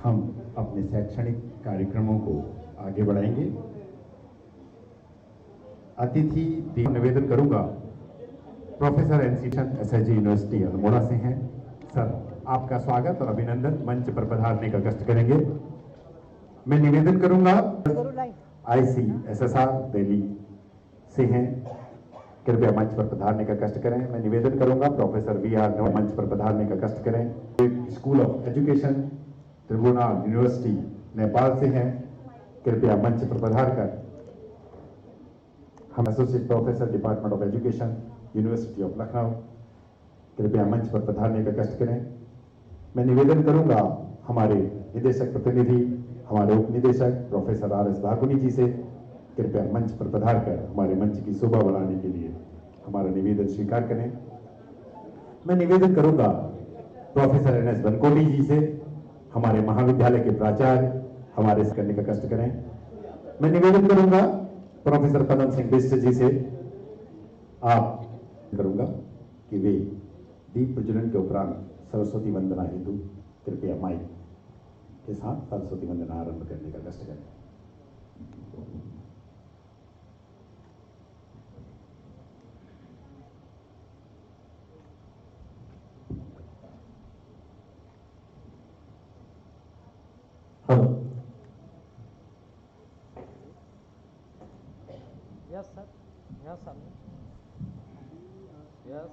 हम अपने शैक्षणिक कार्यक्रमों को आगे बढ़ाएंगे। अतिथि निवेदन करूंगा, प्रोफेसर एनसीशन एसआईजी यूनिवर्सिटी अल्मोड़ा से हैं। सर, आपका स्वागत और अभिनंदन। मंच पर पधारने का कष्ट करेंगे। मैं निवेदन करूंगा, ICSSR दिल्ली से हैं, कृपया मंच पर पधारने का कष्ट करें। मैं निवेदन करूंगा प्रोफेसर VR मंच पर पधारने का कष्ट करें। School of education Tribhuvan university Nepal से हैं, कृपया मंच पर पधार कर हम associate professor department of education university of Lucknow, कृपया मंच पर पधारने का कष्ट करें। मैं निवेदन करूंगा हमारे निदेशक प्रतिनिधि, हमारे उप निदेशक प्रोफेसर RS भाकुनी जी से, कृपया मंच पर पधार कर हमारे मंच की शोभा बढ़ाने के लिए हमारा निवेदन स्वीकार करें। मैं निवेदन करूंगा प्रोफेसर NS बनकोटी जी से, हमारे महाविद्यालय के प्राचार्य, हमारे करने का कष्ट करें। मैं निवेदन करूंगा प्रोफेसर पदम सिंह बिष्ट जी से, आप करूंगा कि वे दीप प्रज्वलन के उपरांत सरस्वती वंदना हेतु कृपया माइक के साथ सरस्वती वंदना आरंभ करने का कष्ट करें। Yes, sir. Yes, sir. Yes.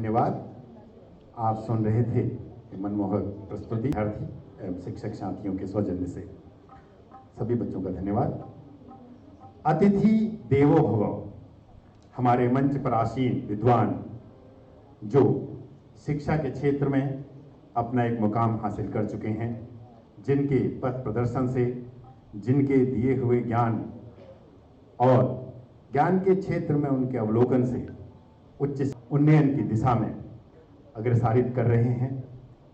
धन्यवाद। आप सुन रहे थे मनमोहक प्रस्तुति विद्यार्थी एवं शिक्षक साथियों के सौजन्य से। सभी बच्चों का धन्यवाद। अतिथि देवो भव। हमारे मंच पर आसीन विद्वान जो शिक्षा के क्षेत्र में अपना एक मुकाम हासिल कर चुके हैं, जिनके पथ प्रदर्शन से, जिनके दिए हुए ज्ञान और ज्ञान के क्षेत्र में उनके अवलोकन से उच्च उन्नयन की दिशा में अग्रसारित कर रहे हैं,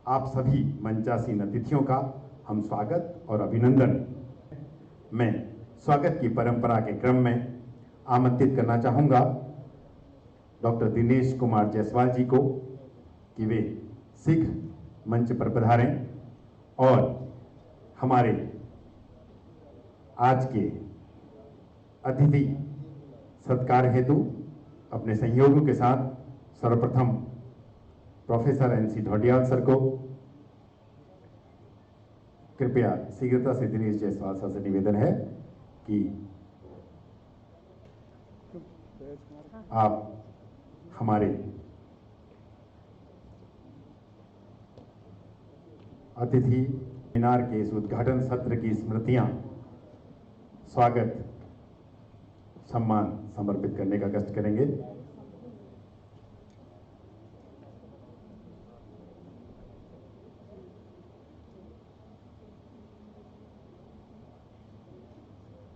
आप सभी मंचासीन अतिथियों का हम स्वागत और अभिनंदन। मैं स्वागत की परंपरा के क्रम में आमंत्रित करना चाहूँगा डॉक्टर दिनेश कुमार जायसवाल जी को कि वे शीघ्र मंच पर पधारें और हमारे आज के अतिथि सत्कार हेतु अपने सहयोगियों के साथ सर्वप्रथम प्रोफेसर एन.सी. ढोडियाल सर को कृपया शीघ्रता से दिनेश जायसवाल सर से निवेदन है कि आप हमारे अतिथि सेमिनार के इस उद्घाटन सत्र की स्मृतियां स्वागत सम्मान समर्पित करने का कष्ट करेंगे।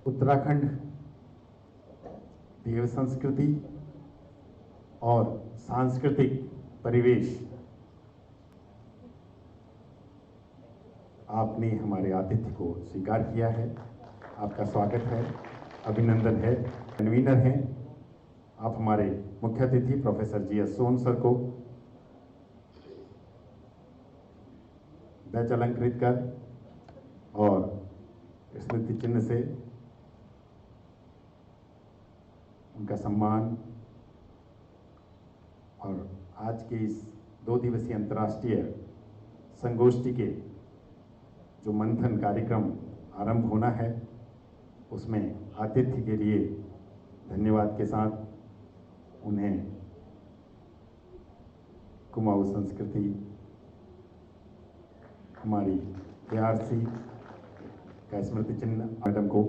उत्तराखंड देव संस्कृति और सांस्कृतिक परिवेश, आपने हमारे आतिथ्य को स्वीकार किया है। आपका स्वागत है, अभिनंदन है। कन्वीनर हैं आप हमारे मुख्य अतिथि प्रोफेसर जी.एस. सोन सर को बैच अलंकृत कर और स्मृति चिन्ह से उनका सम्मान और आज के इस 2 दिवसीय अंतर्राष्ट्रीय संगोष्ठी के जो मंथन कार्यक्रम आरंभ होना है, उसमें आतिथ्य के लिए धन्यवाद के साथ उन्हें कुमाऊं संस्कृति हमारी ARC का स्मृति चिन्ह मैडम को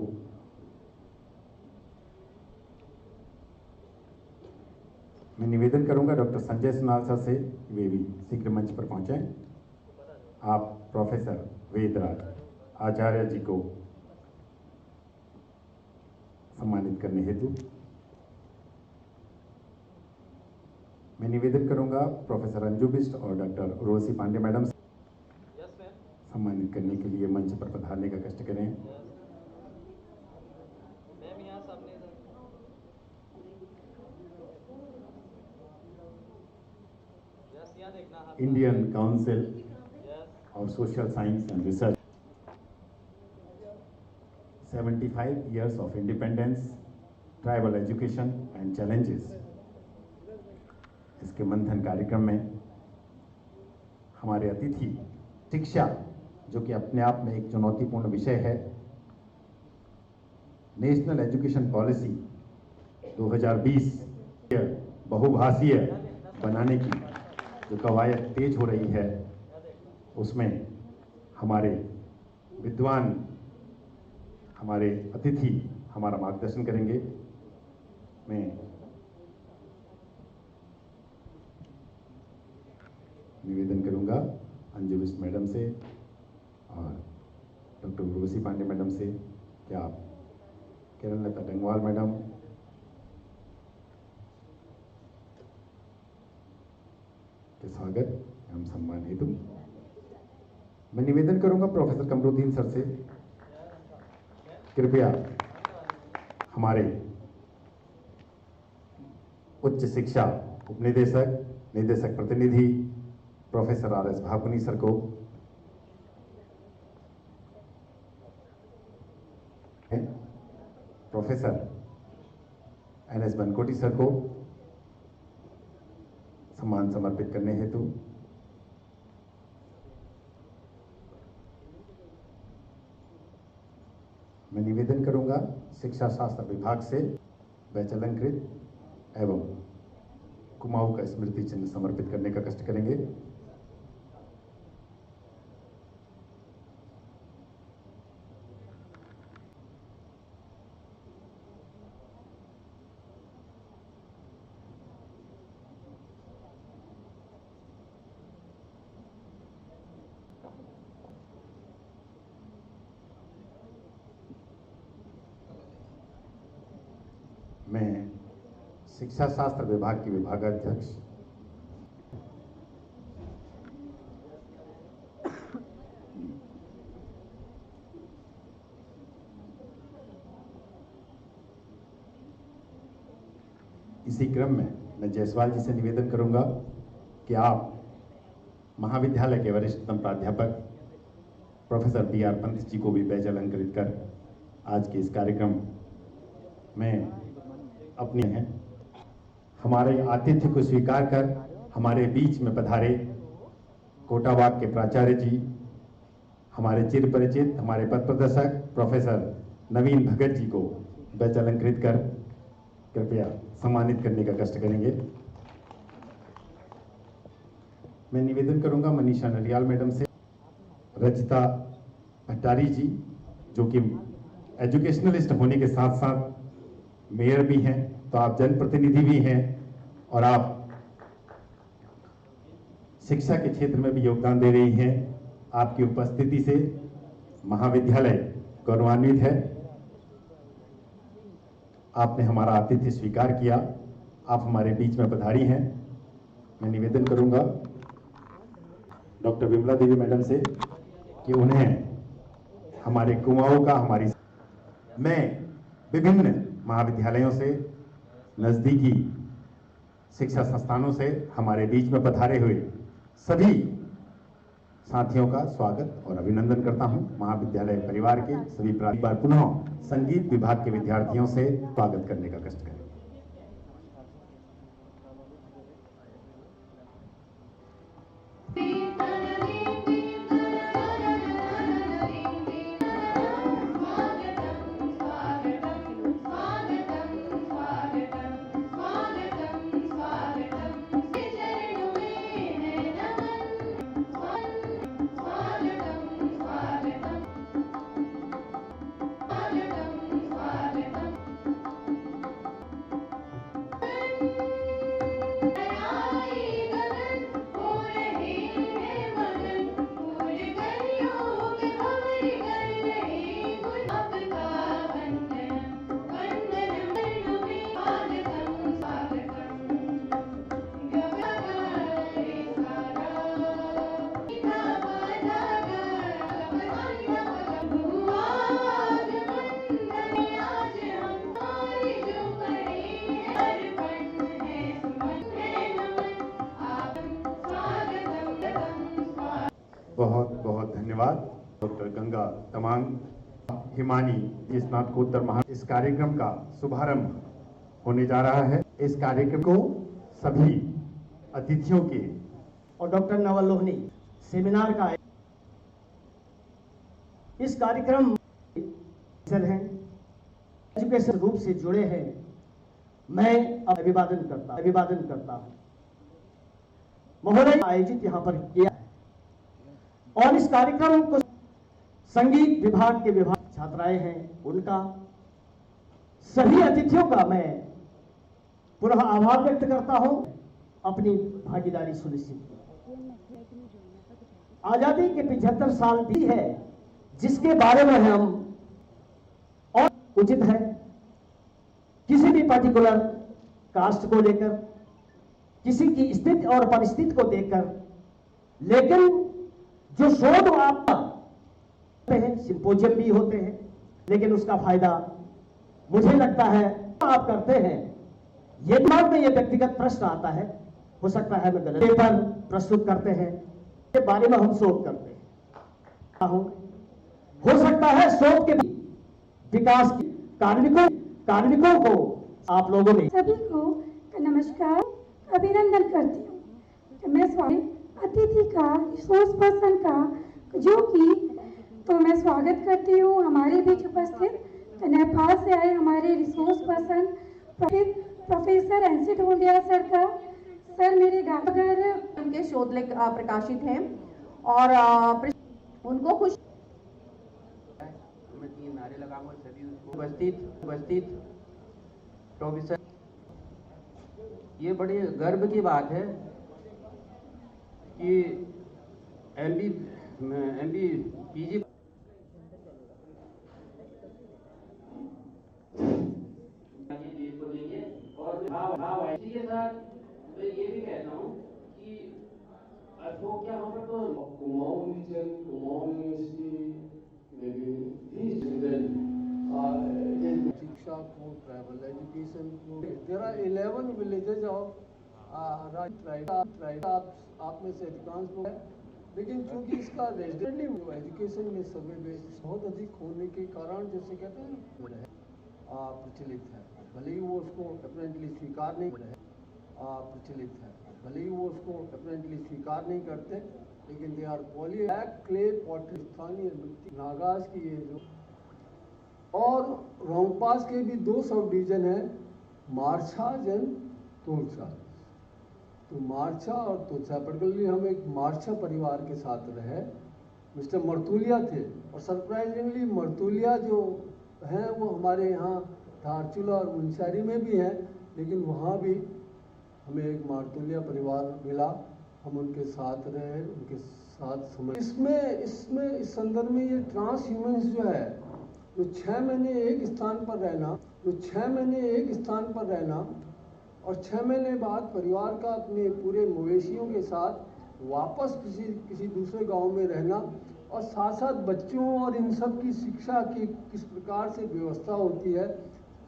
मैं निवेदन करूंगा डॉक्टर संजय सुनाल सर से वे भी शीघ्र मंच पर पहुंचें। आप प्रोफेसर वेदराज आचार्य जी को सम्मानित करने हेतु मैं निवेदन करूंगा प्रोफेसर अंजू बिष्ट और डॉक्टर उर्वशी पांडे मैडम सम्मानित करने के लिए मंच पर पधारने का कष्ट करें। Indian council of social science and research 75 years of independence, tribal education and challenges। इसके मंथन कार्यक्रम में हमारे अतिथि शिक्षा, जो कि अपने आप में एक चुनौतीपूर्ण विषय है, नेशनल एजुकेशन पॉलिसी 2020 बहुभाषीय बनाने की जो कवायद तेज हो रही है, उसमें हमारे विद्वान हमारे अतिथि हमारा मार्गदर्शन करेंगे। मैं निवेदन करूंगा अंजू बिष्ट मैडम से और डॉक्टर उर्वशी पांडे मैडम से कि आप किरण लता डंगवाल मैडम, के स्वागत एवं सम्मान हेतु मैं निवेदन करूंगा प्रोफेसर कमरुद्दीन सर से कृपया हमारे उच्च शिक्षा उपनिदेशक निदेशक प्रतिनिधि प्रोफेसर आर.एस. भाकुनी सर को प्रोफेसर एन.एस. बनकोटी सर को सम्मान समर्पित करने हेतु मैं निवेदन करूंगा शिक्षा शास्त्र विभाग से बैच अलंकृत एवं कुमाऊं का स्मृति चिन्ह समर्पित करने का कष्ट करेंगे। मैं शिक्षा शास्त्र विभाग की विभागाध्यक्ष इसी क्रम में मैं जायसवाल जी से निवेदन करूंगा कि आप महाविद्यालय के वरिष्ठतम प्राध्यापक प्रोफेसर B.R. पंत जी को भी बैज अलंकृत कर आज के इस कार्यक्रम में अपनी हैं। हमारे आतिथ्य को स्वीकार कर हमारे बीच में पधारे कोटाबाग के प्राचार्य जी, हमारे चिर परिचित हमारे पथ प्रदर्शक प्रोफेसर नवीन भगत जी को बैज अलंकृत कर कृपया सम्मानित करने का कष्ट करेंगे। मैं निवेदन करूंगा मनीषा नरियाल मैडम से, रचिता भट्टारी जी जो कि एजुकेशनलिस्ट होने के साथ साथ मेयर भी हैं, तो आप जनप्रतिनिधि भी हैं और आप शिक्षा के क्षेत्र में भी योगदान दे रही हैं। आपकी उपस्थिति से महाविद्यालय गौरवान्वित है। आपने हमारा आतिथ्य स्वीकार किया, आप हमारे बीच में पधारी हैं। मैं निवेदन करूंगा डॉक्टर विमला देवी मैडम से कि उन्हें हमारे कुमाऊं का मैं विभिन्न महाविद्यालयों से, नजदीकी शिक्षा संस्थानों से हमारे बीच में पधारे हुए सभी साथियों का स्वागत और अभिनंदन करता हूं। महाविद्यालय परिवार के सभी बार पुनः संगीत विभाग के विद्यार्थियों से स्वागत करने का कष्ट करें। बहुत बहुत धन्यवाद डॉक्टर गंगा तमांग हिमानी स्नातकोत्तर इस कार्यक्रम का शुभारंभ होने जा रहा है। इस कार्यक्रम को सभी अतिथियों के और डॉक्टर नवल लोहनी सेमिनार का इस कार्यक्रम हैं एजुकेशन रूप से जुड़े हैं। मैं अभिवादन करता हूं। महोदय आयोजित यहाँ पर किया है और इस कार्यक्रम को संगीत विभाग के छात्राएं हैं, उनका सभी अतिथियों का मैं पुनः आभार व्यक्त करता हूं। अपनी भागीदारी सुनिश्चित की। आजादी के 75 साल भी है जिसके बारे में हम और उचित है किसी भी पर्टिकुलर कास्ट को लेकर, किसी की स्थिति और परिस्थिति को देखकर, लेकिन जो शोध आप हैं, सिंपोजियम भी होते हैं, लेकिन उसका फायदा मुझे लगता है आप करते हैं। ये दिमाग में ये व्यक्तिगत प्रश्न आता है, हो सकता है मैं गलत पेपर प्रस्तुत करते हैं, के बारे में हम शोध करते हैं। हो सकता है शोध के विकास की कार्मिकों को आप लोगों ने सभी को नमस्कार, अभिनंदन करती हूँ। मैं अतिथि का, रिसोर्स पर्सन का जो कि तो मैं स्वागत करती हूँ हमारे बीच उपस्थित नेपाल से आए हमारे resource person professor NC Dhondiya sir का सर मेरे गाँव अगर उनके शोध लेख प्रकाशित हैं और उनको खुश मैं 3 नारे लगाऊंगा, सभी उसको उपस्थित प्रोफेसर, ये बड़े गर्व की बात है कि एमबी पीजी को देंगे। और इसी के साथ मैं ये भी कहता हूँ कि वो क्या हम तो Kumaon region, Kumaon University, maybe these students in Shiksha को travel education को there are 11 villages of right आप में से अधिकांश लोग हैं, लेकिन चूंकि इसका रेजिडेंटली एजुकेशन में सर्वे बेस बहुत अधिक होने के कारण जैसे कहते हैं प्रचलित है, भले ही वो उसको अपरेंटली स्वीकार नहीं प्रचलित है, भले ही वो उसको अपरेंटली स्वीकार नहीं करते, लेकिन they are poly clay pottery स्थानीय मिट्टी नागाज की ये जो और रोंगपास के भी 2 सब डिवीजन है, मारछाज एंड तोलछा। तो मारछा और तोलछा पर्टिकुलरली हम एक मारछा परिवार के साथ रहे, मिस्टर मर्तुलिया थे और सरप्राइजिंगली मर्तुलिया जो हैं वो हमारे यहाँ धारचूला और मुंशारी में भी हैं, लेकिन वहाँ भी हमें एक मार्तुलिया परिवार मिला, हम उनके साथ रहे, उनके साथ समय इसमें इस संदर्भ में ये ट्रांस ह्यूमन्स जो है जो 6 महीने एक स्थान पर रहना और 6 महीने बाद परिवार का अपने पूरे मवेशियों के साथ वापस किसी दूसरे गांव में रहना और साथ साथ बच्चों और इन सब की शिक्षा की किस प्रकार से व्यवस्था होती है,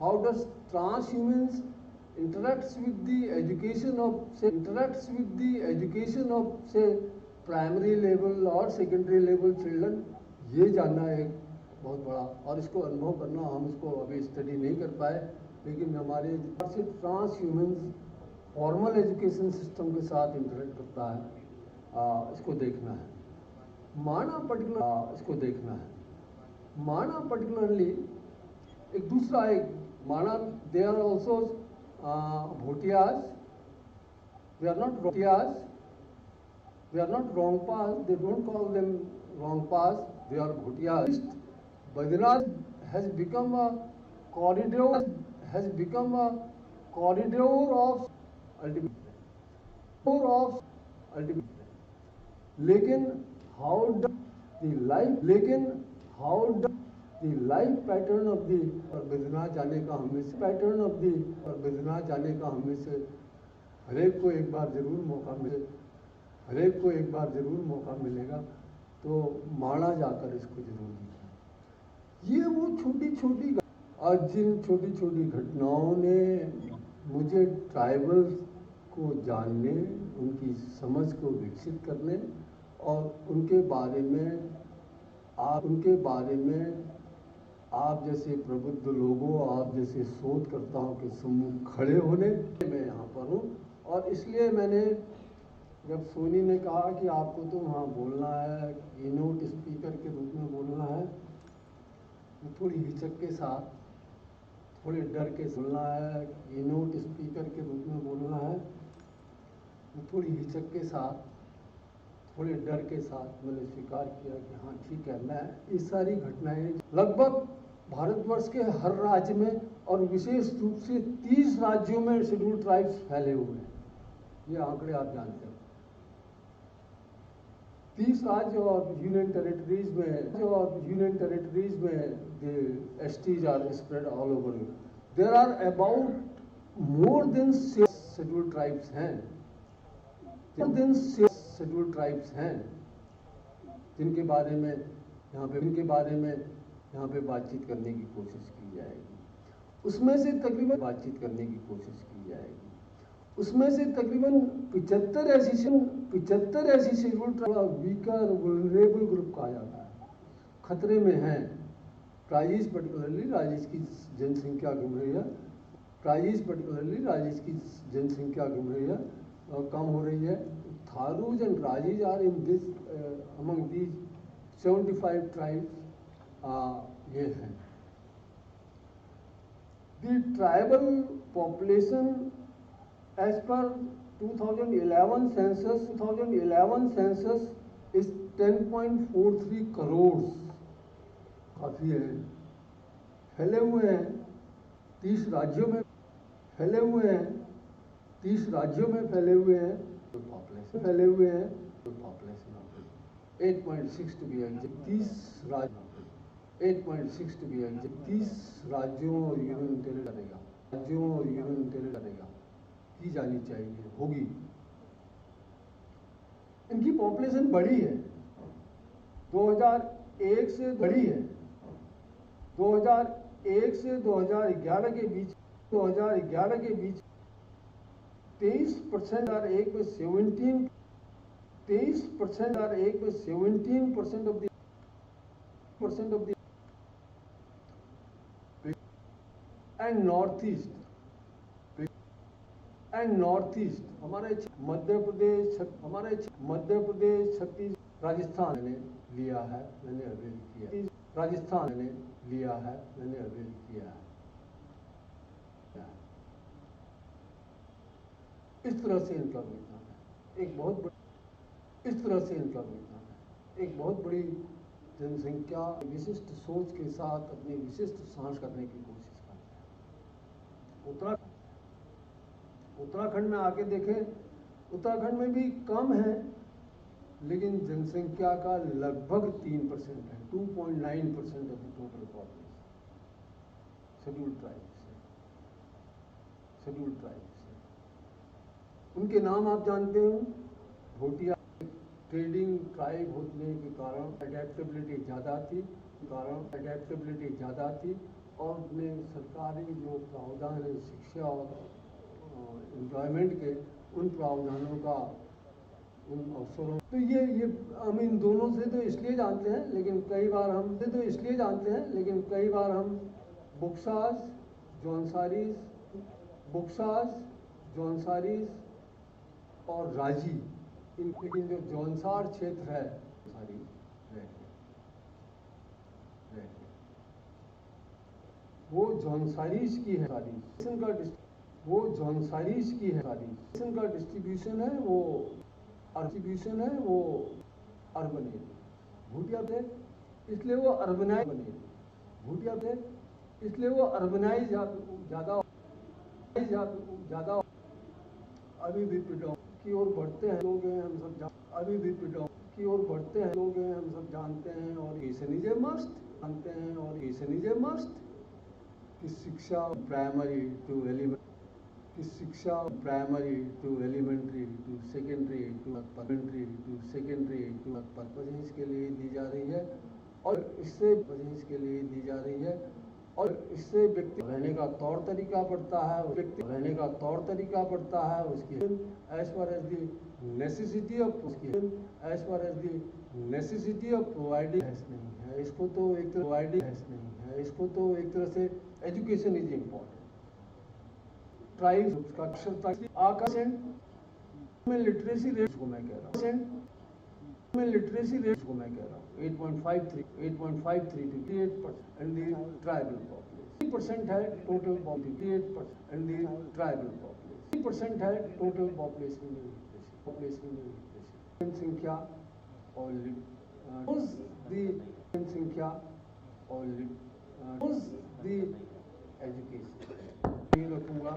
how does trans humans interacts with the education of say primary level और सेकेंडरी लेवल चिल्ड्रन, ये जानना एक बहुत बड़ा और इसको अनुभव करना हम इसको अभी स्टडी नहीं कर पाए, लेकिन हमारे से trans humans formal education system के साथ इंटरेक्ट करता है, इसको देखना है। माना पर्टिकुलरली एक दूसरा एक माना they are also Bhotias, they are not Bhotias, they are not Rongpas, they don't call them Rongpas, they are Bhotias. Badrinath has become a corridor of ultimate. लेकिन how does the life pattern of the और बद्रीनाथ जाने का हमें से हर एक को एक बार जरूर मौका मिलेगा, तो माणा जाकर इसको जरूर दिखाएं। ये वो छोटी आज जिन छोटी घटनाओं ने मुझे ट्राइबल्स को जानने, उनकी समझ को विकसित करने और उनके बारे में आप जैसे प्रबुद्ध लोगों, आप जैसे शोधकर्ताओं के सम्मुख खड़े होने मैं यहाँ पर हूँ। और इसलिए मैंने जब सोनी ने कहा कि आपको तो वहाँ बोलना है, कीनोट स्पीकर के रूप में बोलना है, मैं थोड़ी हिचक के साथ, थोड़े डर के बोलना है, कीनोट स्पीकर के रूप में बोलना है, मैं थोड़ी हिचक के साथ, थोड़े डर के साथ मैंने स्वीकार किया कि हाँ ठीक है, मैं ये सारी घटनाएं लगभग भारतवर्ष के हर राज्य में और विशेष रूप से 30 राज्यों में शेड्यूल ट्राइब्स फैले हुए हैं, ये आंकड़े आप जानते हो। 30 राज्य और यूनियन टेरिटरीज में the STs are spread all over. There are about more than 6 schedule tribes हैं, जिनके बारे में यहाँ पे बातचीत करने की कोशिश की जाएगी। उसमें से तकरीबन 75 ऐसी schedule tribe weaker vulnerable group कहा जाता है, खतरे में हैं। प्राइज पर्टिकुलरली राजेश की जनसंख्या गिर रही है और कम हो रही है। Tharus and Rajis are in this among these 75 tribes ये हैं। The tribal population as per 2011 census is 10.43 crore, काफी है। फैले हुए हैं 30 राज्यों में, फैले हुए हैं 30 राज्यों में, फैले हुए हैं पॉपुलेशन, फैले हुए हैं पॉपुलेशन 8.6 टू बी एग्जैक्ट, 30 राज्य 8.6 टू बी एग्जैक्ट, 30 राज्यों और यूनियन टेरिटरी करेगा, राज्यों और यूनियन टेरिटरी करेगा, की जानी चाहिए, होगी। इनकी पॉपुलेशन बढ़ी है, 2001 से बढ़ी है, 2001 से 2011 के बीच 23% और एक में 17 23% और एक में 17% of the end north east हमारे मध्य प्रदेश, छत्तीस, राजस्थान ने लिया है, मैंने अवेल किया, राजस्थान ने लिया है, मैंने अवेल किया है। इस तरह से इनका विधान है, एक बहुत बड़ी, इस तरह से इनका विधान है, एक बहुत बड़ी जनसंख्या विशिष्ट सोच के साथ अपनी विशिष्ट सांस करने की कोशिश करते हैं। उत्तराखंड में आके देखें, उत्तराखंड में भी कम है, लेकिन जनसंख्या का लगभग 3% है, 2.9% of the total population scheduled tribes है। उनके नाम आप जानते हो, भोटिया, ट्रेडिंग ट्राइब होने के कारण अडेप्टेबिलिटी ज़्यादा थी, और अपने सरकारी जो प्रावधान है शिक्षा और एम्प्लॉयमेंट के, उन प्रावधानों का, उन अवसरों, तो ये हम इन दोनों से तो इसलिए जानते हैं, लेकिन कई बार हम बुक्सास, जौनसारीज और राजी, लेकिन जो जौनसार क्षेत्र है सारी वो जौनसारीज की है, वो जौनसारीज की है सारी, का डिस्ट्रीब्यूशन है वो अर्बन एरिया, भूटिया थे इसलिए वो अर्बनाइज बने, भूटिया थे इसलिए वो अर्बनाइज ज़्यादा, अभी भी पिटाऊ की ओर बढ़ते हैं लोग हैं, हम सब अभी भी पिटाऊ की ओर बढ़ते हैं लोग हैं, हम सब जानते हैं, और इसे मस्ट जानते हैं, और इसे मस्ट कि शिक्षा primary to elementary to secondary to purposes के लिए दी जा रही है, और इससे परपजेंस के लिए दी जा रही है, और इससे व्यक्ति रहने का तौर तरीका पड़ता है, उसकी as far as the necessity of providing नहीं है, इसको तो एक तरह से एजुकेशन इज इम्पोर्टेंट। ट्राइब्स का अक्षरता में लिटरेसी रेट को मैं कह रहा हूँ, 8.53 to 8%, and the tribal population 3% है total population, 8% and the tribal population 3% है टोटल पॉपुलेशन में जनसंख्या और जनसंख्या और एजुकेशन नहीं रखूँगा,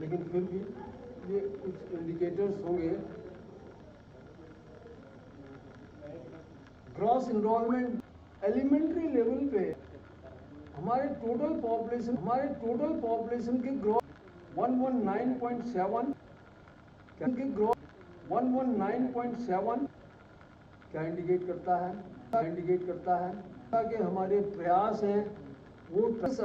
लेकिन फिर भी ये कुछ इंडिकेटर्स होंगे। ग्रॉस इनरोलमेंट एलिमेंट्री लेवल पे हमारे टोटल पॉपुलेशन के ग्रोथ 119.7 के ग्रोथ 119.7 क्या इंडिकेट करता है कि हमारे प्रयास हैं वो ट्रस्ट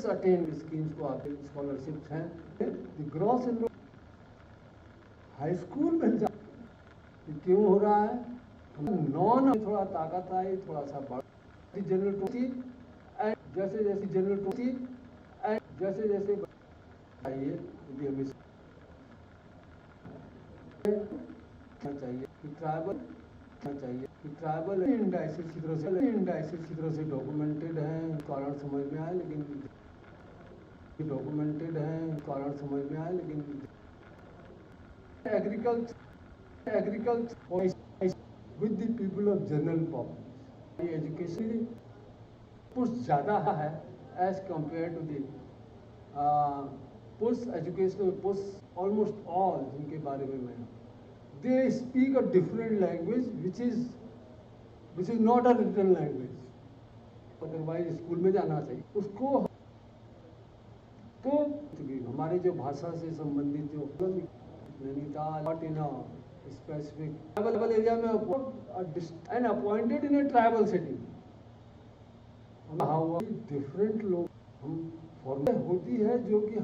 अटेन स्कीम्स को आते स्कॉलरशिप्स हैं। ग्रॉस इनरोल हाई स्कूल में जा क्यों हो रहा है, नॉन थोड़ा ताकत आई, थोड़ा सा बढ़ जनरल टोसी, जैसे आइए चाहिए कि ट्राइबल इंडाइसिस की तरह से डॉक्यूमेंटेड है, कारण समझ में आए, लेकिन डॉक्यूमेंटेड हैं, कारण समझ में आए, लेकिन agriculture with the people of general population education push ज़्यादा है as compare to the push educational push almost all जिनके बारे में मैं they speak a different language which is not a written language, otherwise school में जाना चाहिए उसको। तो हमारे जो भाषा से संबंधित जो Nainital not in a specific tribal area में and appointed in a tribal city different लोग हम फॉर्मेट होती है जो कि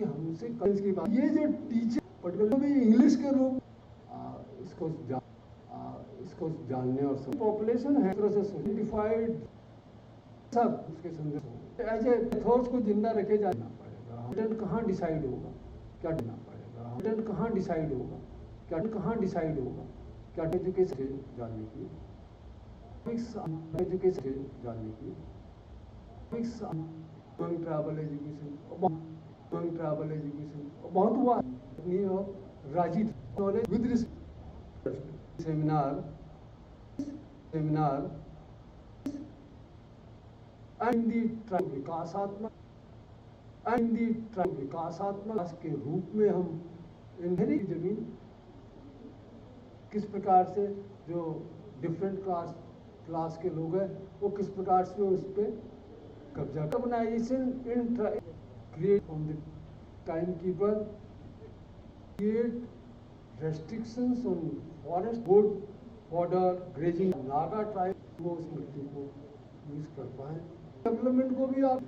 हमसे कल्चर की बात, ये जो टीचर पर्टिकुलरली इंग्लिश के रूप इसको जानने और सब पॉपुलेशन है सोसाइटिफाइड सब उसके संदेश ऐसे थॉट्स को जिंदा रखे जाना पड़ेगा। रिटर्न कहाँ डिसाइड होगा क्या देना पड़ेगा, रिटर्न कहाँ डिसाइड होगा क्या एजुकेशन जानने की जानने की ट्रैवल एजुकेशन बहुत हुआ राजी नॉलेज विद सेमिनार विकासात्मक के रूप में हम इंधनी जमीन किस प्रकार से जो डिफरेंट क्लास के लोग हैं वो किस प्रकार से उस पर कब्जा organisation in create on the time keeper create restrictions on forest wood fodder grazing Naga tribe वो उस मिट्टी को यूज कर पाए। डेवलपमेंट को भी आप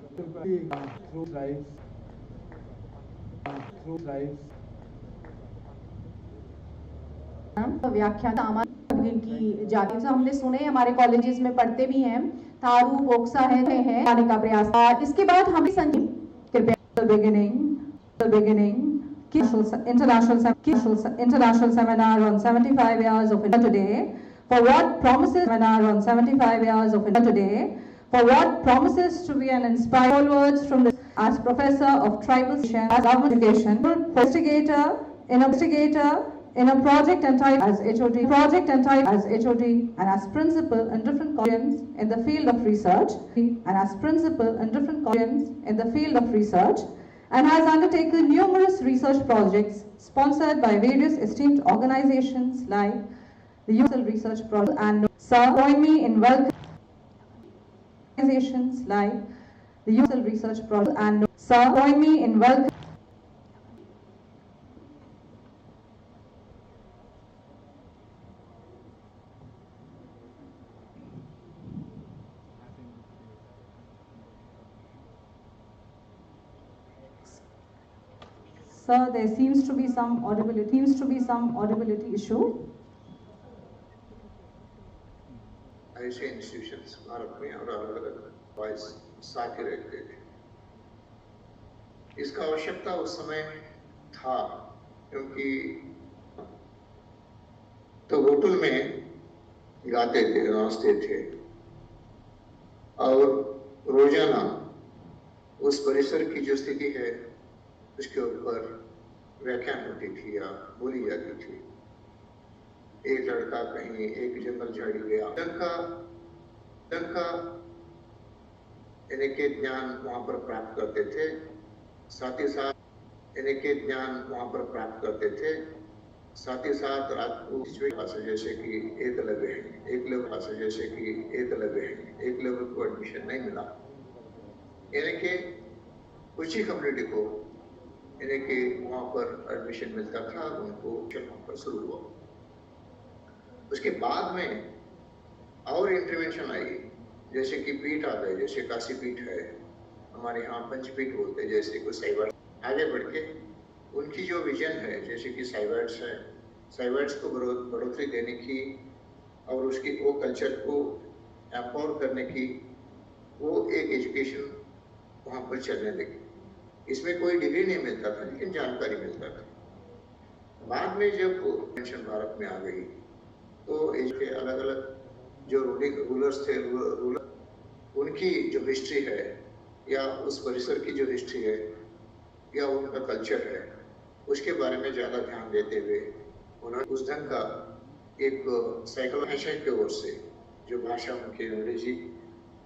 थ्रू ट्राइब्स व्याख्यान की जाति से हमने सुने, हमारे कॉलेजेस में पढ़ते भी हैं। थारू बोक्सा है आने का प्रयास। इसके बाद हमें संजीव कृपया beginning international seminar on 75 years of India today. For what promises to be an inspiring words from the as professor of tribal as government education, investigator in a project entitled as HOD and as principal in different colleges in the field of research and has undertaken numerous research projects sponsored by various esteemed organizations like the Universal Research Project and join me in welcoming organizations like the Universal Research Project and join me in welcoming Sir, there seems to be some audibility issue. ऐसे institutions Bharat में और अलग अलग voice साथ ही रहते थे। इसका आवश्यकता उस समय था क्योंकि तो होटल में गाते थे, नाचते थे और रोजाना उस परिसर की जो स्थिति है उसके ऊपर व्याख्यान होती थी या बोली जाती थी। एक लड़का कहीं एक जंगल झाड़ी गया, डंका यानी के ज्ञान वहां पर प्राप्त करते थे, साथ ही साथ यानी के ज्ञान वहां पर प्राप्त करते थे, साथ ही साथ रात को जैसे कि एकलव्य को एडमिशन नहीं मिला, यानी कि कुछ ही कम्युनिटी को यानी कि वहां पर एडमिशन मिलता था, उनको वहां पर शुरू हुआ। उसके बाद में और इंटरवेंशन आई, जैसे कि पीठ आ गए, जैसे काशी पीठ है, हमारे यहाँ पंचपीठ बोलते हैं, जैसे कोई साइवर्ड आगे बढ़ के उनकी जो विजन है, जैसे कि साइवर्ड्स है, साइवर्ड्स को बढ़ोतरी देने की और उसकी वो कल्चर को एम्पावर करने की वो एक एजुकेशन वहाँ पर चलने लगी। इसमें कोई डिग्री नहीं मिलता था लेकिन जानकारी मिलता था। बाद में जब पेंशन भारत में आ गई तो इसके अलग अलग जो रूलर्स थे, उनकी जो हिस्ट्री है या उस परिसर की जो हिस्ट्री है या उनका कल्चर है उसके बारे में ज़्यादा ध्यान देते हुए उन्होंने उस ढंग का एक साइकोलॉजी की ओर से जो भाषा उनकी अंग्रेजी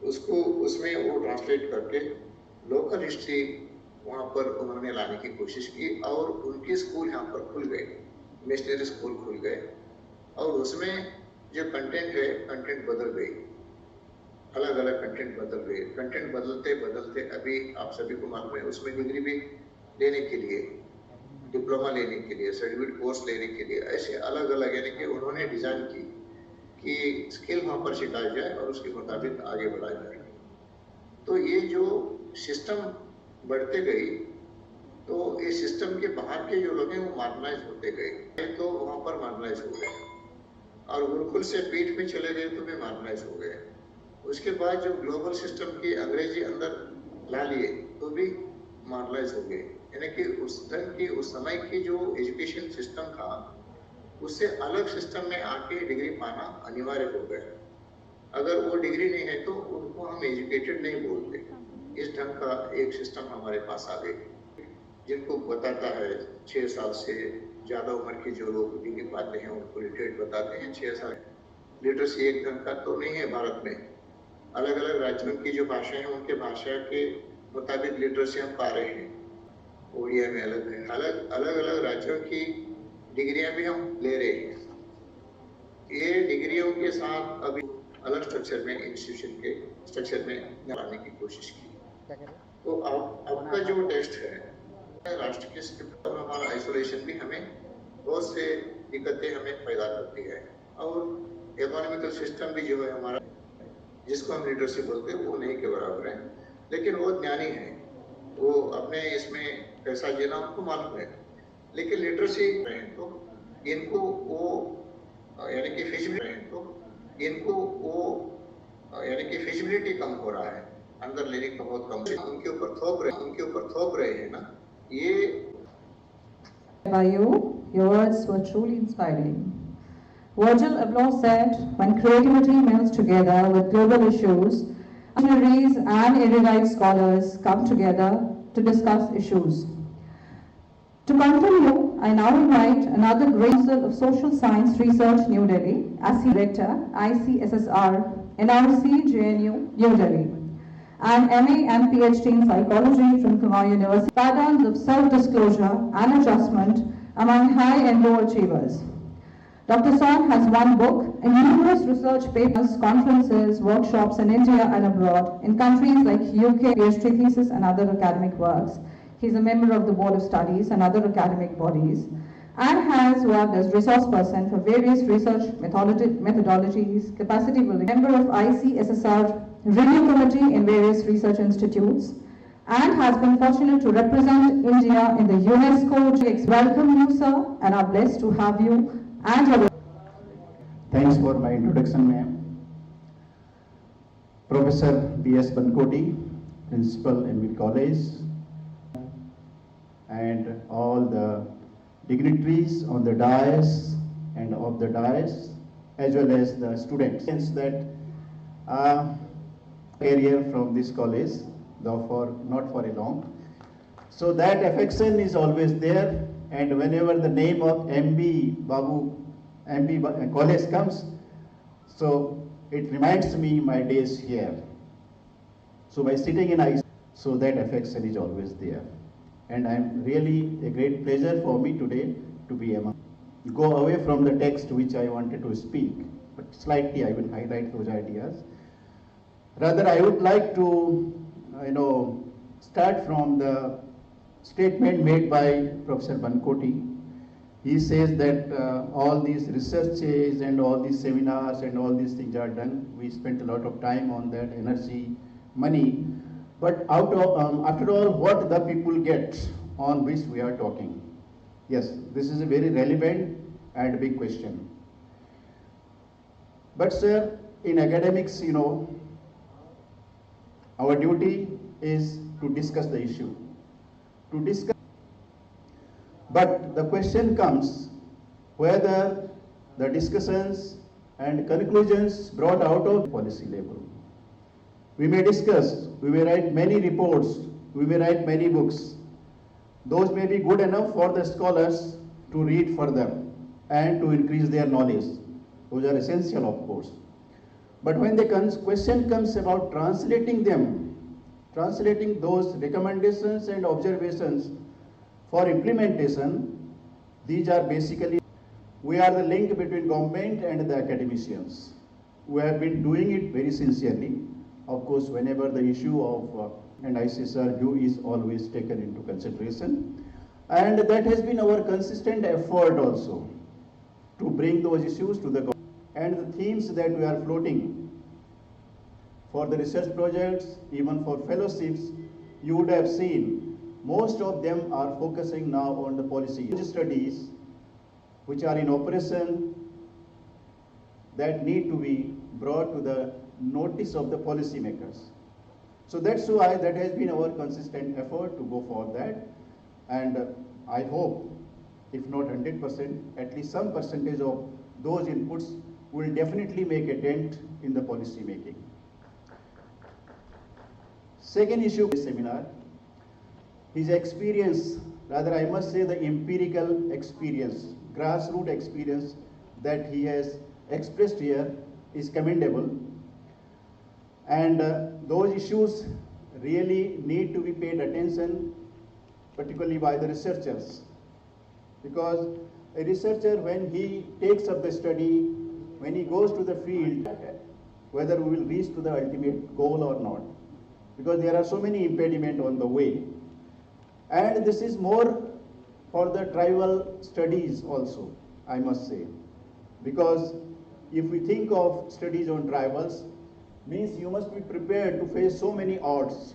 उसको उसमें वो ट्रांसलेट करके लोकल हिस्ट्री वहाँ पर उन्होंने लाने की कोशिश की और उनके स्कूल यहाँ पर खुल गए, मिशनरी स्कूल खुल गए और उसमें जो कंटेंट है कंटेंट बदल गई, अलग अलग कंटेंट बदल गए। कंटेंट बदलते बदलते अभी आप सभी को मालूम है उसमें डिग्री भी लेने के लिए, डिप्लोमा लेने के लिए, सर्टिफिकेट कोर्स लेने के लिए ऐसे अलग अलग यानी कि उन्होंने डिज़ाइन की कि स्किल वहाँ पर सिखाया जाए और उसके मुताबिक आगे बढ़ाया जाए। तो ये जो सिस्टम बढ़ते गई तो इस सिस्टम के बाहर के जो लोग हैं वो मार्जिनाइज होते गए, तो वहाँ पर मार्जिनाइज हो गए और गुरुकुल से पीठ में चले गए तो वे मार्जिनाइज हो गए। उसके बाद जो ग्लोबल सिस्टम की अंग्रेजी अंदर ला लिए तो भी मार्जिनाइज हो गए, यानी कि उस ढंग की उस समय की जो एजुकेशन सिस्टम था उससे अलग सिस्टम में आके डिग्री पाना अनिवार्य हो गया। अगर वो डिग्री नहीं है तो उनको हम एजुकेटेड नहीं बोलते। इस ढंग का एक सिस्टम हमारे पास आ गई जिनको बताता है 6 साल से ज़्यादा उम्र के जो लोग डिग्री पाते हैं उनको लिटरेट बताते हैं 6 साल। लिटरेसी एक ढंग का तो नहीं है भारत में, अलग अलग राज्यों की जो भाषा है उनके भाषा के मुताबिक लिटरेसी हम पा रहे हैं। ओडिया में अलग है, अलग अलग राज्यों की डिग्रियां भी हम ले रहे हैं। ये डिग्रियों के साथ अभी अलग स्ट्रक्चर में इंस्टीट्यूशन के स्ट्रक्चर में लाने की कोशिश की। तो आपका जो टेस्ट है राष्ट्र के स्क्रिप्ट और हमारा आइसोलेशन भी हमें बहुत से दिक्कतें हमें पैदा करती है और इकोनॉमिकल सिस्टम भी जो है हमारा जिसको हम लीडरशिप बोलते हैं वो नहीं के बराबर है, लेकिन वो ज्ञानी है, वो अपने इसमें पैसा जीना उनको मालूम है, लेकिन लिटरेसी तो इनको वो यानी कि फिजिबिलिटी तो इनको वो यानी कि फिजिबिलिटी कम हो रहा है, अंदर लेने का बहुत कम है, उनके ऊपर थोप रहे हैं ना ये। By you, your words were truly inspiring. Virgil Abloh said, when creativity melts together with global issues, visionaries and erudite scholars come together to discuss issues. To continue, I now invite another great Council of Social Science Research, New Delhi, as Director, ICSSR, NRC, JNU, New Delhi, and MA and PhD in Psychology from Kumar University, patterns of self-disclosure and adjustment among high and low achievers. Dr. Son has one book and numerous research papers, conferences, workshops in India and abroad, in countries like UK, PhD thesis and other academic works. He is a member of the Board of Studies and other academic bodies, and has worked as resource person for various research methodologies, capacity building, member of ICSSR Review Committee in various research institutes, and has been fortunate to represent India in the UNESCO GX. Welcome you, sir, and are blessed to have you and your... Thanks for my introduction, ma'am. Professor B.S. Bankoti, Principal M.B.Govt College, and all the dignitaries on the dais and of the dais, as well as the students. Since that career from this college, though not for a long. So that affection is always there, and whenever the name of M.B.Govt College comes, so it reminds me my days here. So by sitting in ICE, so that affection is always there. And I'm really a great pleasure for me today to be among. Go away from the text which I wanted to speak, but slightly I will highlight those ideas. Rather, I would like to, start from the statement made by Professor Bankoti. He says that all these researches and all these seminars and all these things are done. We spent a lot of time on that, energy, money. But after all, what the people get on which we are talking? Yes, this is a very relevant and big question. But sir, in academics, our duty is to discuss the issue. But the question comes whether the discussions and conclusions brought out of policy level. We may discuss we may write many reports, we may write many books. Those may be good enough for the scholars to read for them and to increase their knowledge. Those are essential, of course. But when the question comes about translating them, translating those recommendations and observations for implementation, these are basically, we are the link between government and the academicians. We have been doing it very sincerely. Of course, whenever the issue of and ICSR view is always taken into consideration. And that has been our consistent effort also to bring those issues to the government. And the themes that we are floating for the research projects, even for fellowships, you would have seen most of them are focusing now on the policy studies which are in operation that need to be brought to the notice of the policymakers. So that's why that has been our consistent effort to go for that. And I hope, if not 100%, at least some percentage of those inputs will definitely make a dent in the policy making. Second issue of this seminar, his experience, rather I must say the empirical experience, grassroots experience that he has expressed here is commendable. And those issues really need to be paid attention, particularly by the researchers. Because a researcher, when he takes up the study, when he goes to the field, whether we will reach to the ultimate goal or not, because there are so many impediments on the way. And this is more for the tribal studies also, I must say. Because if we think of studies on tribals, means you must be prepared to face so many odds,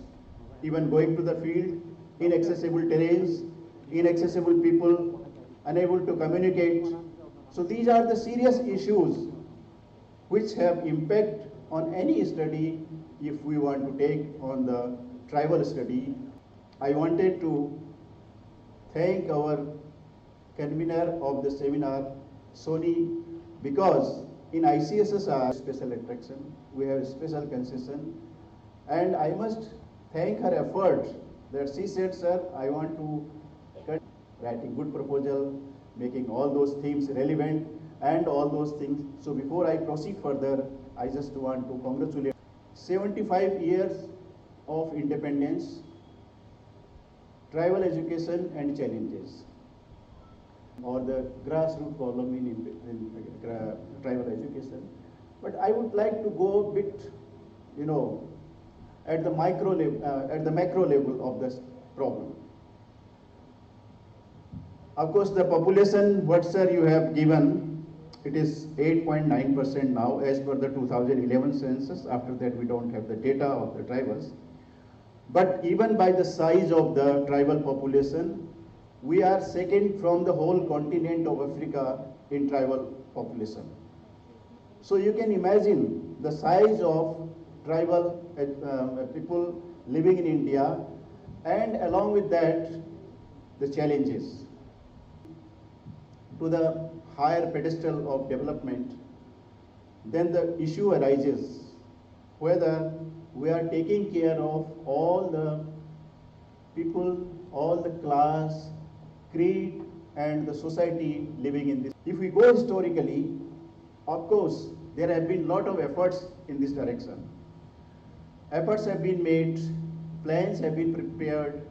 even going to the field, inaccessible terrains, inaccessible people, unable to communicate. So these are the serious issues which have impact on any study if we want to take on the tribal study. I wanted to thank our convener of the seminar, Soni, because in ICSSR special attraction, we have special concession, and I must thank her effort that she said, sir, I want to writing good proposal, making all those themes relevant and all those things. So before I proceed further, I just want to congratulate 75 years of independence, tribal education and challenges, or the grassroots column in tribal education. But I would like to go a bit, at the micro level, at the macro level of this problem. Of course, the population, what sir you have given, it is 8.9% now as per the 2011 census. After that, we don't have the data of the tribals. But even by the size of the tribal population, we are second from the whole continent of Africa in tribal population. So you can imagine the size of tribal people living in India, and along with that, the challenges. To the higher pedestal of development, then the issue arises whether we are taking care of all the people, all the class, creed, and the society living in this. If we go historically, of course, there have been a lot of efforts in this direction. Efforts have been made, plans have been prepared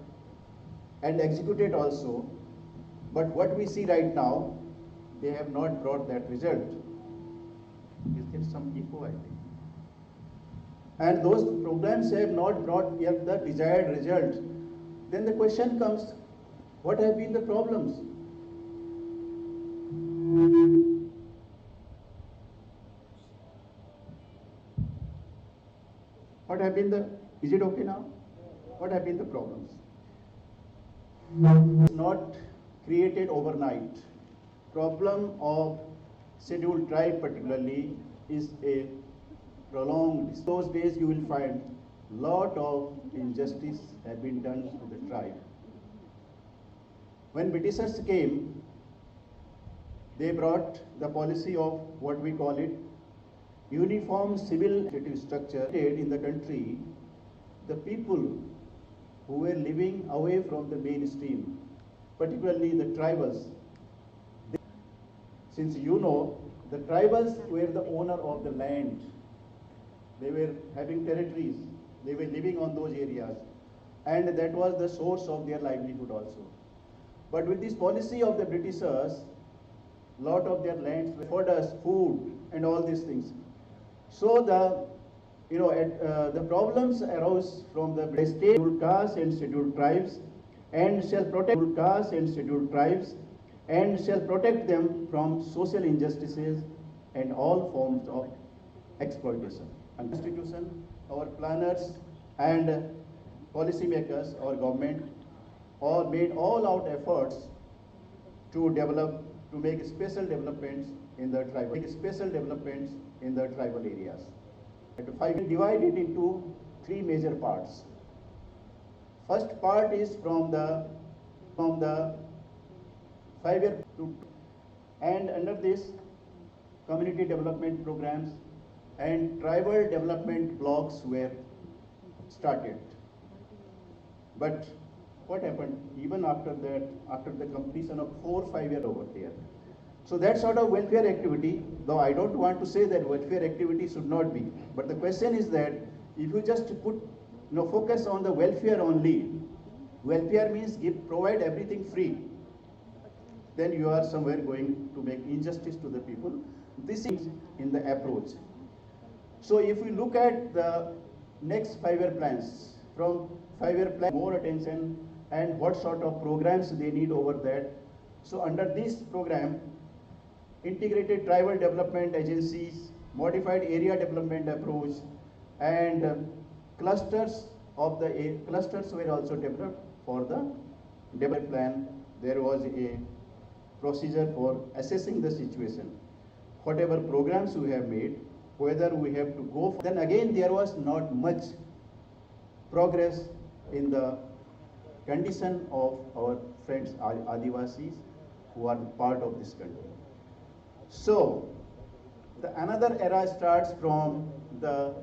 and executed also, but what we see right now, they have not brought that result. Is there some echo, I think? And those programs have not brought yet the desired result. Then the question comes, what have been the problems? What have been the, is it okay now? What have been the problems? Not created overnight. Problem of scheduled tribe particularly is a prolonged. Those days you will find lot of injustice have been done to the tribe. When Britishers came, they brought the policy of what we call it uniform civil administrative structure in the country the people who were living away from the mainstream, particularly the tribals. Since you know, the tribals were the owner of the land. They were having territories. They were living on those areas. And that was the source of their livelihood also. But with this policy of the Britishers, lot of their lands were for us food and all these things. So the problems arose from the state scheduled castes and scheduled tribes, and shall protect scheduled castes and scheduled tribes, and shall protect them from social injustices and all forms of exploitation. And Constitution, our planners and policymakers, our government, all made all-out efforts to make special developments in the tribal areas. And divided into three major parts. First part is from the 5-year to, and under this community development programs and tribal development blocks were started. But what happened even after that, after the completion of 4 5-year over there? So that sort of welfare activity, though I don't want to say that welfare activity should not be, but the question is that if you just focus on the welfare only, welfare means provide everything free, then you are somewhere going to make injustice to the people. This is in the approach. So if we look at the next 5-year plans, from 5-year plan, more attention and what sort of programs they need over that. So under this program, integrated tribal development agencies, modified area development approach, and clusters were also developed for the development plan. There was a procedure for assessing the situation. Whatever programs we have made, whether we have to go for, then again there was not much progress in the condition of our friends Adivasis who are part of this country. So another era starts from the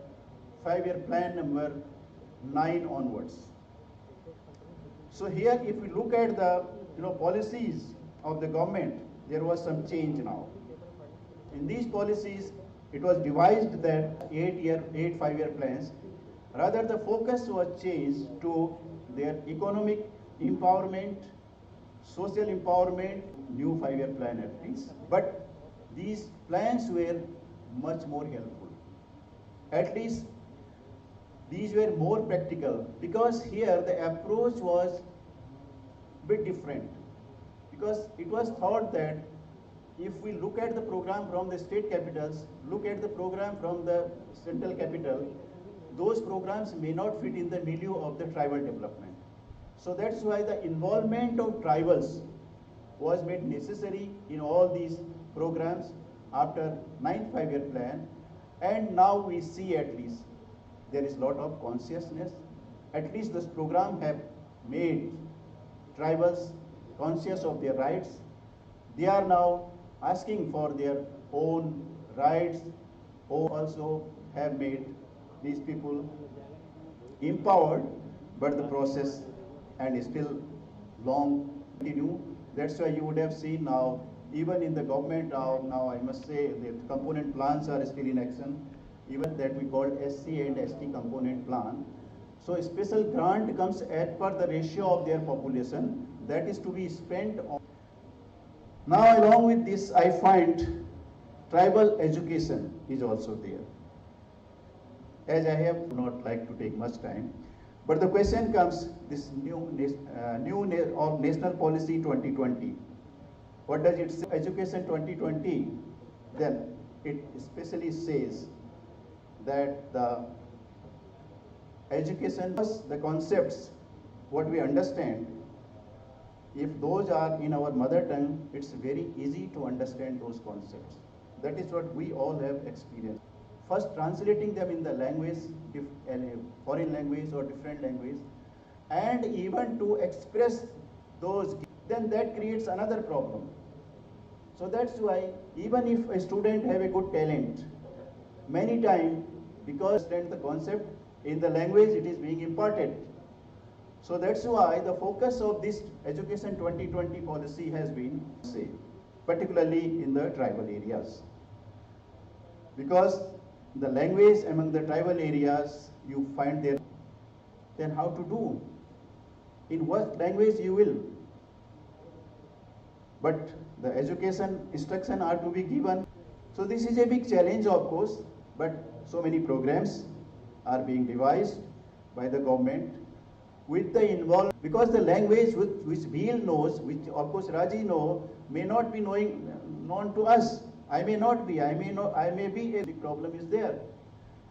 5-year plan number 9 onwards. So here if we look at the policies of the government, there was some change now. In these policies, it was devised that 8 5-year plans. Rather, the focus was changed to their economic empowerment, social empowerment, new 5-year plan at least. But these plans were much more helpful. At least these were more practical, because here the approach was a bit different. Because it was thought that if we look at the program from the state capitals, look at the program from the central capital, those programs may not fit in the milieu of the tribal development. So that's why the involvement of tribals was made necessary in all these programs after 9th 5-year plan. And now we see at least there is a lot of consciousness. At least this program have made tribals conscious of their rights. They are now asking for their own rights, or also have made these people empowered, but the process and is still long continue. That's why you would have seen now, even in the government now I must say the component plans are still in action, even that we call SC and ST component plan. So a special grant comes as per the ratio of their population that is to be spent on. Now along with this, I find tribal education is also there. As I have not like to take much time, but the question comes, this new National Policy 2020. What does it say? Education 2020, then it especially says that the education, the concepts, what we understand, if those are in our mother tongue, it's very easy to understand those concepts. That is what we all have experienced. First, translating them in the language, foreign language or different language, and even to express those, then that creates another problem. So that's why even if a student have a good talent, many times because the concept, in the language it is being imparted. So that's why the focus of this Education 2020 policy has been, say, particularly in the tribal areas. Because the language among the tribal areas you find there, then how to do? In what language you will? But the education instruction are to be given. So this is a big challenge, of course, but so many programs are being devised by the government with the involved, because the language which Bill knows, which of course Raji know, may not be known to us. I may not be, I may be, a problem is there.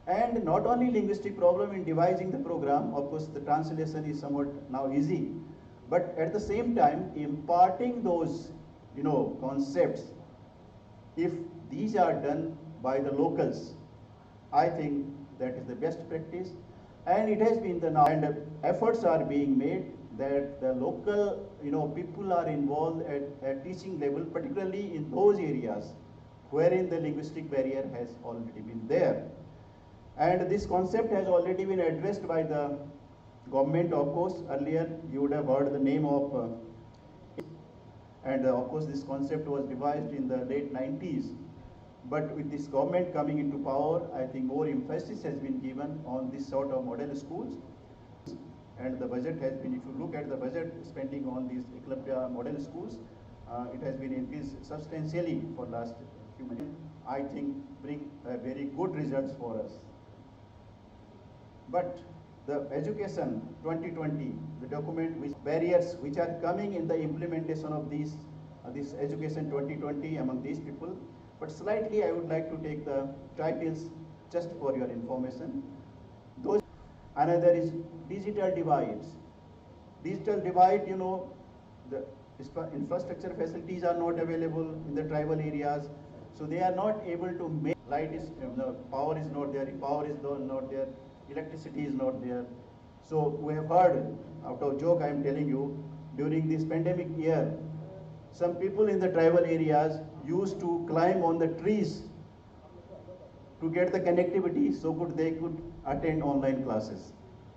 And not only linguistic problem in devising the program, of course the translation is somewhat now easy, but at the same time imparting those concepts, if these are done by the locals, I think that is the best practice. And it has been and efforts are being made that the local people are involved at teaching level, particularly in those areas wherein the linguistic barrier has already been there. And this concept has already been addressed by the government, of course. Earlier you would have heard the name of and of course this concept was devised in the late 90s. But with this government coming into power, I think more emphasis has been given on this sort of model schools. And the budget has been, if you look at the budget spending on these Eklavya model schools, it has been increased substantially for last few months. I think bring very good results for us. But the Education 2020, the document with barriers which are coming in the implementation of this Education 2020 among these people. But slightly I would like to take the titles just for your information. Another is digital divides. Digital divide, the infrastructure facilities are not available in the tribal areas, so they are not able to make power is not there, electricity is not there. So we have heard, out of joke I am telling you, during this pandemic year, some people in the tribal areas used to climb on the trees to get the connectivity so they could attend online classes.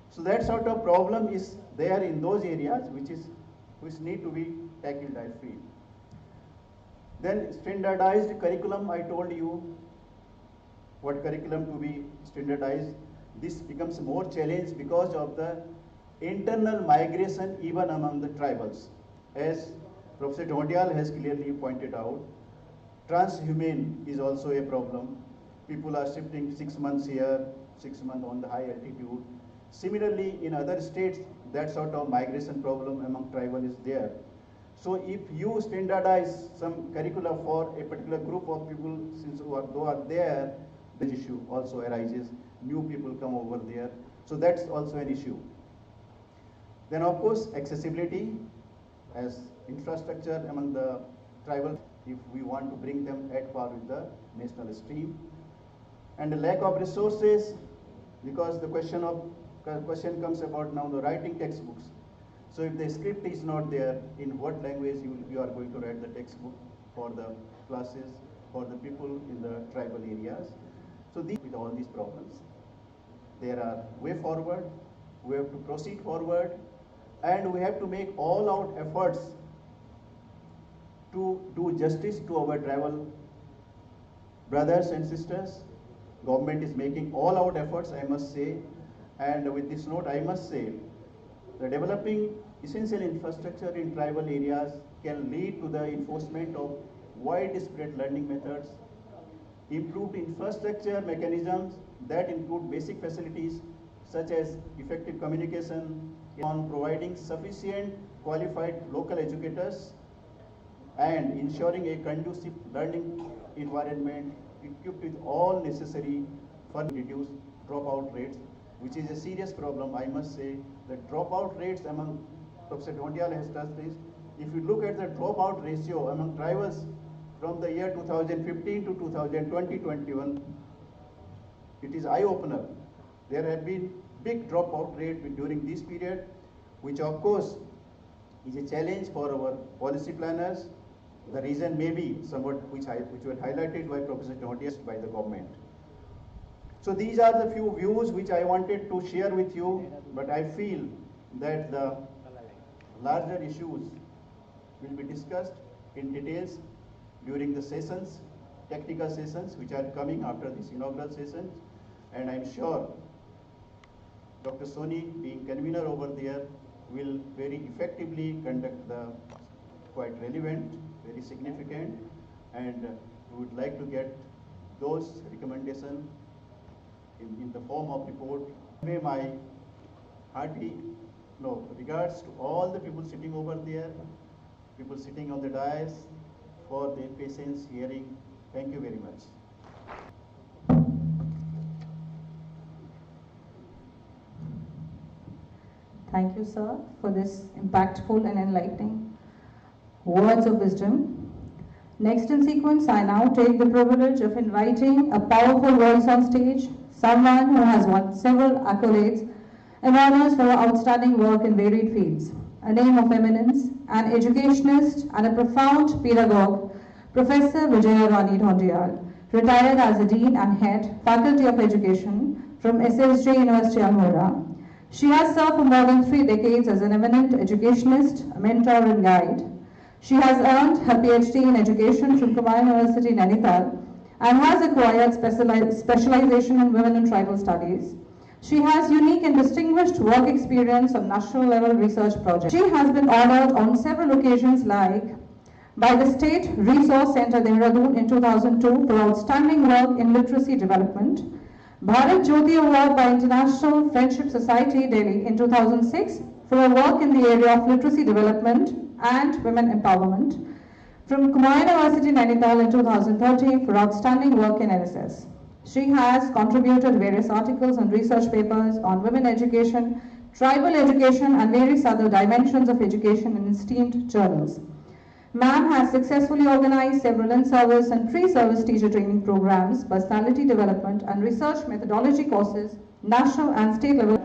So that sort of problem is there in those areas which need to be tackled, I feel. Then standardized curriculum, I told you what curriculum to be standardized. This becomes more challenge because of the internal migration even among the tribals. As Professor Dhondial has clearly pointed out, transhumane is also a problem. People are shifting 6 months here, 6 months on the high altitude. Similarly, in other states, that sort of migration problem among tribal is there. So if you standardize some curricula for a particular group of people, since who are there, the issue also arises. New people come over there. So that's also an issue. Then of course, accessibility as infrastructure among the tribal, if we want to bring them at par with the national stream. And the lack of resources, because the question comes about now the writing textbooks. So if the script is not there, in what language you are going to write the textbook for the classes, for the people in the tribal areas. So with all these problems, there are way forward, we have to proceed forward, and we have to make all out efforts to do justice to our tribal brothers and sisters. Government is making all out efforts, I must say, and with this note I must say, the developing essential infrastructure in tribal areas can lead to the enforcement of widespread learning methods, improved infrastructure mechanisms that include basic facilities such as effective communication, on providing sufficient qualified local educators and ensuring a conducive learning environment equipped with all necessary for reduce dropout rates, which is a serious problem. I must say the dropout rates among, Professor Dhondial has touched this. If you look at the dropout ratio among tribals from the year 2015 to 2020-21, it is eye-opener. There have been big dropout rate during this period, which of course is a challenge for our policy planners. The reason may be somewhat which were highlighted by Professor Dhondial by the government. So these are the few views which I wanted to share with you, but I feel that the larger issues will be discussed in details during the sessions, technical sessions which are coming after this inaugural session, and I'm sure Dr. Soni, being convener over there, will very effectively conduct the quite relevant, very significant, and we would like to get those recommendations in the form of report. Convey my hearty regards to all the people sitting over there, people sitting on the dais, for their patience hearing. Thank you very much. Thank you, sir, for this impactful and enlightening words of wisdom. Next in sequence, I now take the privilege of inviting a powerful voice on stage, someone who has won several accolades and honors for her outstanding work in varied fields. A name of eminence, an educationist and a profound pedagogue, Professor Vijaya Rani Dhondiyal, retired as a Dean and Head, Faculty of Education from SSJ University Almora. She has served for more than 3 decades as an eminent educationist, a mentor and guide. She has earned her PhD in education from Kumail University, Nainital, and has acquired specialization in women and tribal studies. She has unique and distinguished work experience on national level research projects. She has been honored on several occasions, like by the State Resource Center Dehradun in 2002 for outstanding work in literacy development, Bharat Jyoti Award by International Friendship Society, Delhi in 2006 for her work in the area of literacy development and women empowerment, from Kumail University, Nainital in 2013 for outstanding work in NSS. She has contributed various articles and research papers on women education, tribal education, and various other dimensions of education in esteemed journals. Ma'am has successfully organized several in-service and pre-service teacher training programs, personality development and research methodology courses, national and state level.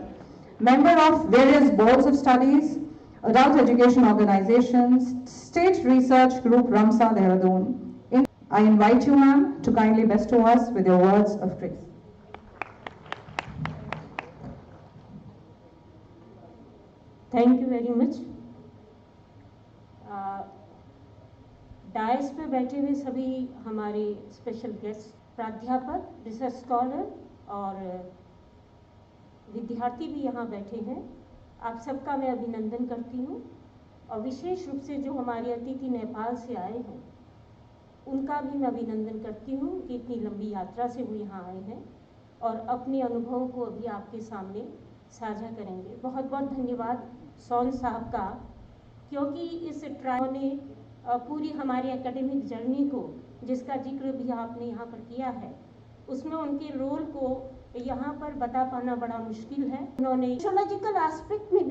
Member of various boards of studies, adult education organizations, state research group Ramsa Dehradun. I invite you, ma'am, to kindly bestow us with your words of praise. Thank you very much. Dais पे बैठे हुए सभी हमारे special guest, प्राध्यापक, research scholar और विद्यार्थी भी यहाँ बैठे हैं, आप सबका मैं अभिनंदन करती हूँ। और विशेष रूप से जो हमारे अतिथि नेपाल से आए हैं उनका भी मैं अभिनंदन करती हूँ कि इतनी लंबी यात्रा से वो यहाँ आए हैं और अपने अनुभवों को अभी आपके सामने साझा करेंगे। बहुत बहुत धन्यवाद सोन साहब का, क्योंकि इस ट्रायल ने पूरी हमारी एकेडमिक जर्नी को, जिसका जिक्र भी आपने यहाँ पर किया है, उसमें उनके रोल को यहाँ पर बता पाना बड़ा मुश्किल है। उन्होंने सोशियोलॉजिकल एस्पेक्ट में